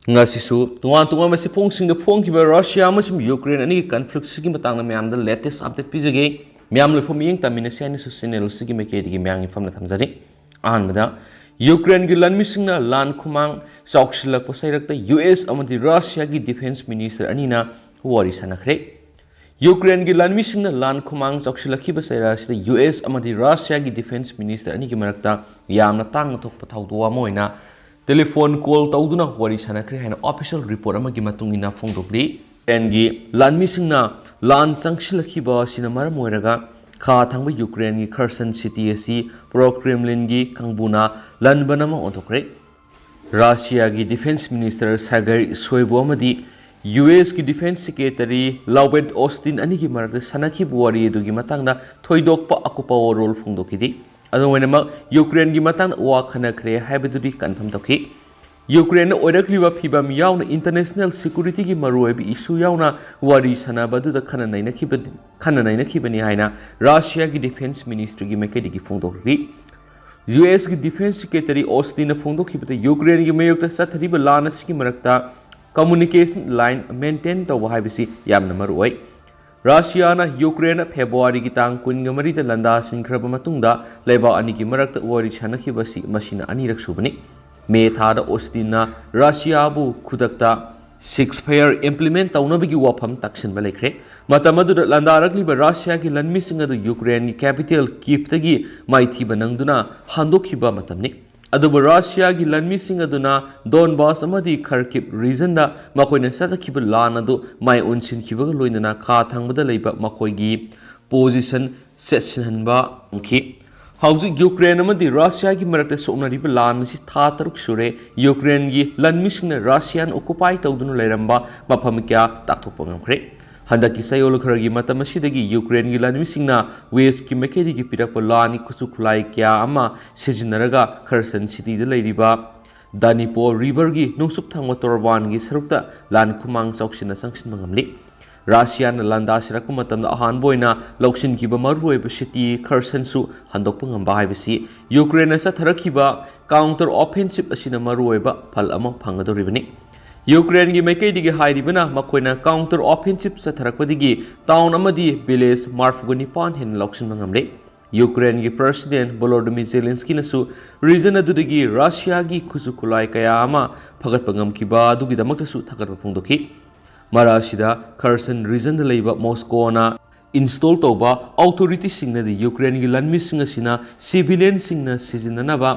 ngasisu tunga masi fongsing the fong kiba Russia amasum Ukraine ani conflict sigi matang na myam the latest update pizage myam le phom yeng tamina siani su channel sigi meke digi myang ifam na thamjani ahanbada Ukraine gi lanmi singna lan khumang Chaosilakpa Cheirak ta US amadi Russia gi defense minister anina Wari Sanakhre Ukraine gi lanmi singna lan khumang Chaosilakpa Cheirak sida US amadi Russia gi defense minister ani gi marakta yamna tang thok pathawduwa moina telephone call tauduna Wari Sanakhre haina official report amagi matungina phongdokli engi lanmi singna lan changsilakhiba sina maram oiraga kha thangba Ukraine gi Kherson city asi pro Kremlin gi kangbuna lanbanama onthokre Russia gi defense minister Sergei Shoigu amadi US gi defense secretary Lloyd Austin ani gi marakta sanakhi buari edu gi matangna thoidokpa akupa role phongdokidi adonwenama Ukraine gi matang wa khanakre haibadudi confirm tokhi Ukraine oirakliba phibam yauna international security gi maruebi issue yauna wari sanabadu da khana naina khibani haina Russia gi defense ministry gi mekedi gi phongdokri US gi defense secretary Austin phongdokhibata Ukraine gi mayokta sathariba lana sigi marakta communication line maintain tawba haibisi yamna maruoi Russia na Ukraine February ki tang kun ngamari da landa sinkraba matungda leba ani ki marakta wari chanakhibasi masina anirak subani me thada Austin na Russia bu khudakta ceasefire implement taunabigi wafam taksin balekre matamadu da landa rakli ba Russia ki lanmi singa du Ukraine ki capital Kyiv tagi maithi banangduna handokhiba matamni aduba Russia gi lanmi singa duna Donbas amadi Kharkiv region da makoina satakhiba lan adu mai unsin khiba loinana kha thangbada leiba makoi gi position session ba ki hauji Ukraine amadi Russia gi marakta sonariba lan si tha taruk sure Ukraine gi lanmi singna Russian occupy tawdunu leiramba mafam kya takthokpa ngamkhre handaki sayol kharagi matam asidagi Ukraine gi lanmi singna west ki mekedi gi pirakpa lani kusu khulai kya ama sijinaraga Kherson city da leiriba Danipo river gi nungsup thangwa torban gi sarukta lan khumang chauksina sangsin mangamli Russia na landa sirakpa matam da ahan boina loksin ki ba maruoiba city Kherson su handokpa ngamba haibisi Ukraine sa tharakhiba counter offensive asina maruoiba phal ama phangadoribani Ukraine gi maikei gi hairibana makoina counter offensive sa tharakpadigi town amadi village marfguni pan hen loksin mangamle Ukraine gi president Volodymyr Zelensky nasu region adudagi Russia gi khusukulai kaya ama phagatpa ngamkiba adugi damakta su thagatpa phongdoki marasida Kherson region da leiba Moscow na install toba authority singna di Ukraine gi lanmi singa sina civilian singna sijinanaba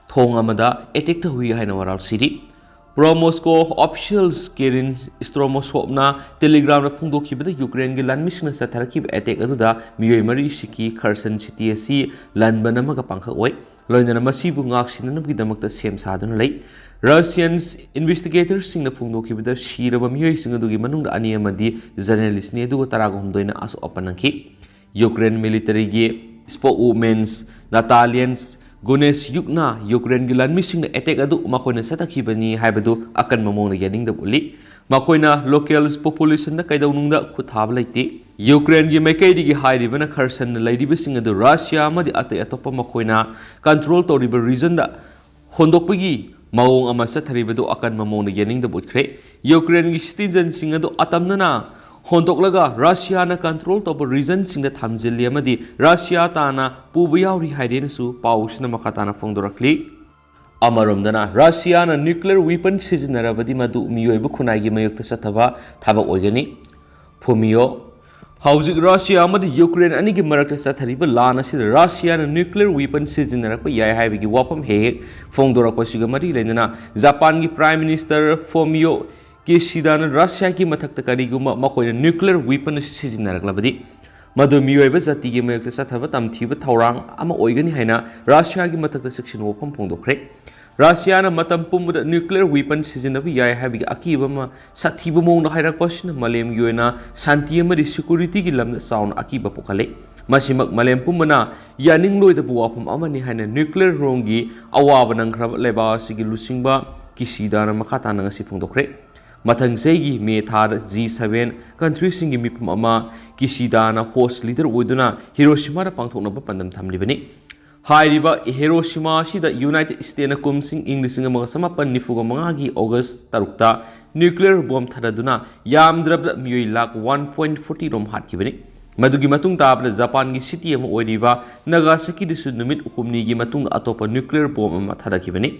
thong amada attack ta hui haina waral siri Pro Moscow officials Kirin Stromosovna telegram na phungdokhibada Ukraine gi lanmi singna sa tharakib attack aduda miyoi mari siki Kherson city asi lanbanama ga pangkha oi loinana masibu ngak sinanam gi damakta sem saduna lei Russians investigators singna phungdokhibada shiraba miyoi singa dugi manungda ani amadi journalist ne du taragomdoina aso opanangki Ukraine military gi spokeswoman Natalians Gones Yukna Ukraine gi lanmi singna attack adu makoina satakhibani haibadu akan mamongna yaning da buli makoina local population na kaidawnungda khuthab laiti Ukraine gi maikei gi hairibana Kherson na leiriba singa du Russia amadi atai atopa makoina control toriba region da hondokpagi mawong ama satharibadu akan mamongna yaning da butkre Ukraine gi citizen singa du atamnana hondoklaga Russia na control toba region singda thamjili amadi Russia tana pubu yauri hairena su pausna makatana phongdorakli amaromdana Russia na nuclear weapon sijinarabadi madu miyoibu khunai gi mayokta sathaba thaba oigani phomio hauzik Russia amadi Ukraine ani gi marakta sathariba lana sid Russia na nuclear weapon sijinarakpa yai haibigi wapam he phongdorakpa siga mari lendana Japan gi prime minister Fumio Kishidana Russia ki mathakta kariguma makoina nuclear weapon sijinaraklabadi madu miyoiba jati gi mayokta sathaba tamthiba thorang ama oigani haina Russia gi mathakta section wopam phongdokre Russia na matam pumbuda nuclear weapon sijinabi yai habiga akiba ma sathiba mongna hairakpa sina malem gi oina santi amadi security gi lamda sound akiba pokale masimak malem pumbana yaning loida buwapam amani haina nuclear rongi awaba nangkraba leba sigi lusingba Kishidana makatana ngasi phongdokre Mathang Segi me thar G7 country singi mipum ama Kishidana host leader oiduna Hiroshima ra pangthokna ba pandam thamlibani हाइरिबा Hiroshima सिदा United States कुमसिंग इंग लिसिंग अमगा समापन निफुगा मंगागी August तरुकता न्यूक्लियर बॉम्ब थादुना यामद्रब मियोई लाख 1.40 रोम हाटखिबनि मदुगी मतुंग ताबले जापान की सिटी अमा ओइरिबा नागासाकी दिसु नुमित हुमनी की मतुंग अतोपा न्यूक्लियर बॉम्ब अमा थादखिबनि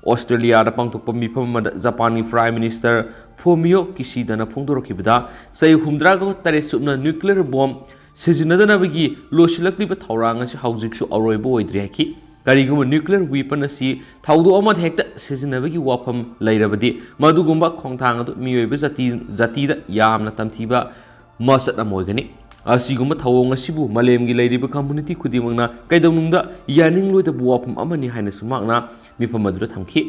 ऑस्ट्रेलिया दा पांगथोकपा मिफम मदा जापान की प्राइम मिनिस्टर फोमियो किशिदाना फोंदोरखिबदा सै हुमद्रागा तरे सुबना न्यूक्लियर बॉम्ब सिजनदनबगी लोसिलक्लिबा थौरांग असी हौजिकसु अरोइबो ओइद्रि हाकि करिगुम न्यूक्लियर वेपन असी थौदो अमा हेक्ता सिजनबगी वाफम लैरबदि मदुगुम्बा खोंथांग अदु मियोइबा जातिदा यामना तमथिबा मसत अमोइगनि असिगुम्बा थौंग असिबु मलेमगी लैरिबा कम्युनिटी खुदिमंगना कैदौनुंगदा यानिंगलोइदबु वाफम अमनि हाइनसु मागना मिफम अदुदा थमखि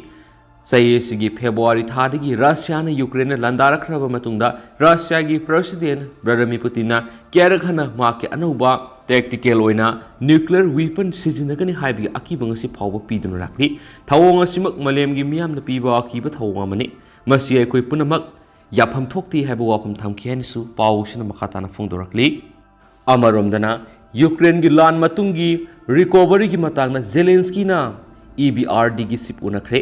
सैयेसिगी फेब्रुवारी थादगी रशिया ने यूक्रेन लंदारखरबा मतुंगदा रशिया की प्रेसिडेंट व्लादिमीर पुतिन क्यारक हना माके अनौबा टैक्टिकल ओइना न्यूक्लियर वेपन सिजनगनी हाइबी अकीबंगसी फावबा पीदुना लाखि थौंग असिमक मलेमगी मियामना पीबा अकीबा थौंग अमनि मसि अखोइ पुनमक याफम थोक्ति हाइबा वाफम थमखि हाइनसु पाउसिना मखाताना फोंदोरखलि अमरोमदना यूक्रेन की लान मतुंगी रिकवरी की मतांगना जेलेंस्कीना EBRD की सिप उनखरे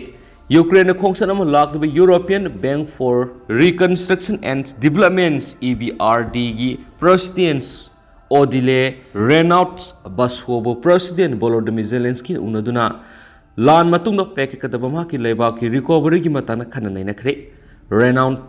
यूक्रेन खोंसन अमा लाक्लिबा European bank for reconstruction and developments EBRD की प्रेसिडेंट ओदिले रेनाउट्स बसहोबो प्रेसिडेंट वोलोदिमिर जेलेंस्की उनदुना लान मतुंग पेकेकदबा माकी लेबा की रिकवरी की मतांगना खना नैनखरे रेनाउट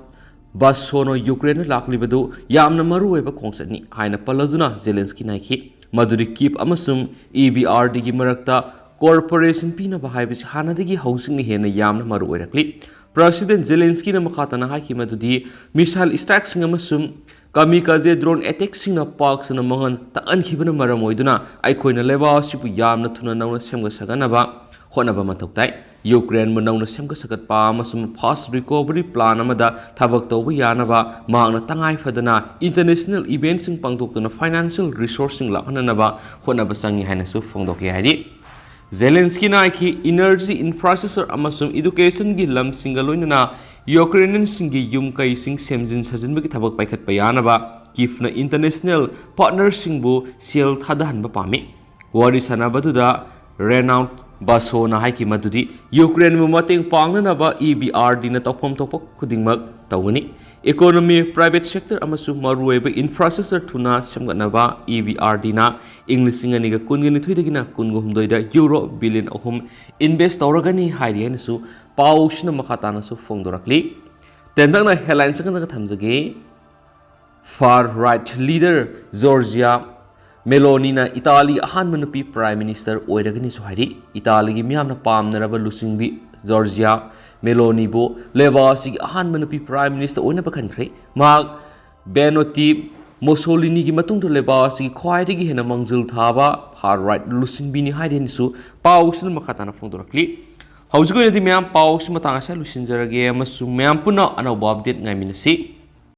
बसहोनो यूक्रेन लाक्लिबदु यामना मरुओइबा खोंसनी हाइना पलदुना जेलेंस्की नाइखि मदुरी कीप अमसुम EBRD की मरक्ता कॉर्पोरेशन पीनबा हाइबसि हानादगी हौसिंगनि हेना यामना मरु ओइरक्लि प्रेसिडेंट जेलेंस्की ना मखातना हाइखि मदुदी मिसाइल स्ट्राइक्सिंग अमसुम कामिकाजे ड्रोन अटैक्सिंग ना पाक्सना मंगन ताअनखिबना मरम ओइदुना आइखोइना लेबासिबु यामना थुना नौना सेमगा सगनबा होनबा मथौताइ यूक्रेन मु नौना सेमगा सगतपा अमसुम फास्ट रिकवरी प्लान अमदा थबक तौबा यानबा मांगना तंगाइ फदना इंटरनेशनल इवेंट्सिंग पांगथोक्तुना फाइनेंशियल रिसोर्सिंग लाखननबा होनबा संगी हाइनसु फोंदोके हाइदि जेलेंस्की नाइखि इनर्जी इंफ्रास्ट्रक्चर अमसुम एजुकेशन की लमसिंगा लोइनना यूक्रेनियन सिंगी युम कैसिंग सेमजिन सजिनबगी थबक पाइखतपा यानबा कीफना इंटरनेशनल पार्टनरसिंगबु सेल थादहनबा पामी वारी सनाबदुदा रेनाउट बसोना हाइखि मदुदी यूक्रेन मु मतेंग पांगनबा EBRD ना तौफम तौप खुदिंगमक तौगनी इकोनॉमी प्राइवेट सेक्टर अमसु मरुएब इंफ्रास्ट्रक्चर थुना सेमगनबा EBRD ना इंग्लिशिंग अनिगा कुनगनिथुइदगिना कुनगुमदोइदा यूरो बिलियन अहुम इन्वेस्ट तौरगनी हाइरि हनसु पाउसिना मखातानासु फोंदोरक्लि तेंदंगना हेडलाइन सकनगा थमजगे फार राइट लीडर जॉर्जिया मेलोनीना इटाली अहानब नुपी प्राइम मिनिस्टर ओइरगनी सुहाइरि इटाली की मियामना पामनरबा लुसिंगबी जॉर्जिया मेलोनीबो लेबासी अहानब नुपी प्राइम मिनिस्टर ओइना बखनख्रे माग बेनोटी मोसोलिनी की मतुंग लेबासी ख्वाइदगी हेना मंजिल थाबा फार राइट लुसिंगबीनी हाइदेनिसु पाउसिन मखाताना फोंदोरक्लि हौजिकोइनदि म्याम पाउस मतांगसा लुसिंजरगे अमसु म्याम पुना अनौबा अपडेट ngaminasi